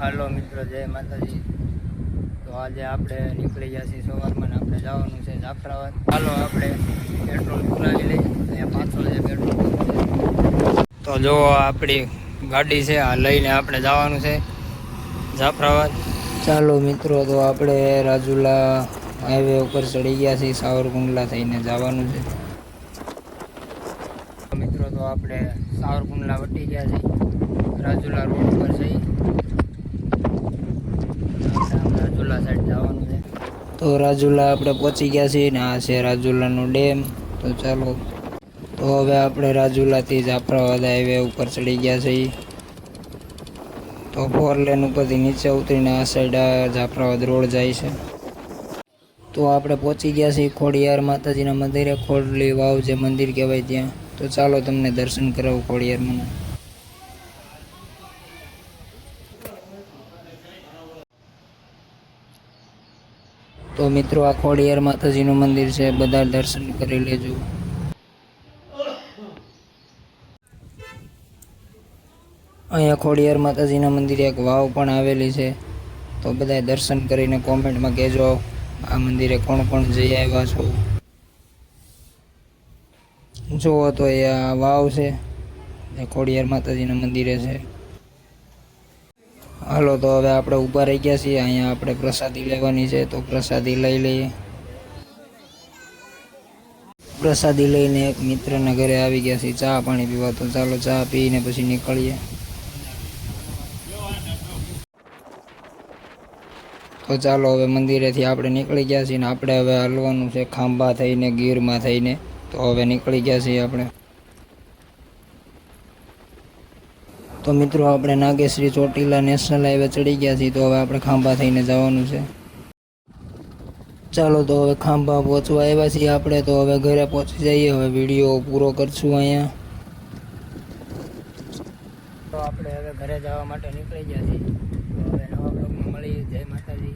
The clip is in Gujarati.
હાલો મિત્રો, જય માતાજી। તો આજે આપણે નીકળી ગયા છીએ સવારમાં ને આપણે જવાનું છે જાફરાબાદ। હાલો આપણે પેટ્રોલ પુરાવી લઈએ, અહીંયા પાછળ છે પેટ્રોલ પંપ। તો જો આપણી ગાડી છે, આ લઈને આપણે જવાનું છે જાફરાબાદ। ચાલો મિત્રો, તો આપણે રાજુલા હાઈવે ઉપર ચડી ગયા છીએ, સાવરકુંડલા થઈને જવાનું છે મિત્રો। તો આપણે સાવરકુંડલા વટી ગયા છીએ, રાજુલા રોડ ઉપર જઈ રાજુલા સાઈડ જવાનું છે। તો રાજુલા આપણે પહોંચી ગયા છીએ ને આ છે રાજુલાનો ડેમ। તો ચાલો, તો હવે આપણે રાજુલાથી જાફરાબાદ હાઈવે ઉપર ચડી ગયા છીએ। તો 4 લેન ઉપરથી નીચે ઉતરીને આ સાઈડ જાફરાબાદ રોડ જાય છે। તો આપણે પહોંચી ગયા છીએ ખોડિયાર માતાજીના મંદિરે, ખોડલી વાવ જે મંદિર કહેવાય ત્યાં। તો ચાલો તમને દર્શન કરાવું ખોડિયારમાં। તો મિત્રો, આ ખોડિયાર માતાજીનું મંદિર છે, બધા દર્શન કરી લેજો। અહીંયા ખોડિયાર માતાજીના મંદિરે એક વાવ પણ આવેલી છે। તો બધા દર્શન કરીને કોમેન્ટમાં કહેજો આ મંદિરે કોણ કોણ જઈ આવ્યા છો। જુઓ તો એ આ વાવ છે, એ ખોડિયાર માતાજીના મંદિરે છે। હાલો, તો હવે આપણે ઊભા રહી ગયા છીએ, અહીંયા આપણે પ્રસાદી લેવાની છે। તો પ્રસાદી લઈ લઈએ। પ્રસાદી લઈને એક મિત્રના ઘરે આવી ગયા છીએ ચા પાણી પીવા। તો ચાલો ચા પીને પછી નીકળીએ। તો ચાલો, હવે મંદિરેથી આપણે નીકળી ગયા છીએ ને આપણે હવે હલવાનું છે ખાંભા થઈને, ગીરમાં થઈને। તો હવે નીકળી ગયા છીએ આપણે। તો મિત્રો, આપણે નાગેશ્રી ચોટીલા નેશનલ હાઈવે ચડી ગયા છીએ। તો હવે આપણે ખાંભા થઈને જવાનું છે। ચાલો, તો હવે ખાંભા પહોંચવા આવ્યા છીએ આપણે। તો હવે ઘરે પહોંચી જઈએ, હવે વિડીયો પૂરો કરશું અહીંયા। તો આપણે હવે ઘરે જવા માટે નીકળી ગયા છીએ। તો હવે નવા બ્લોગમાં મળીએ। જય માતાજી।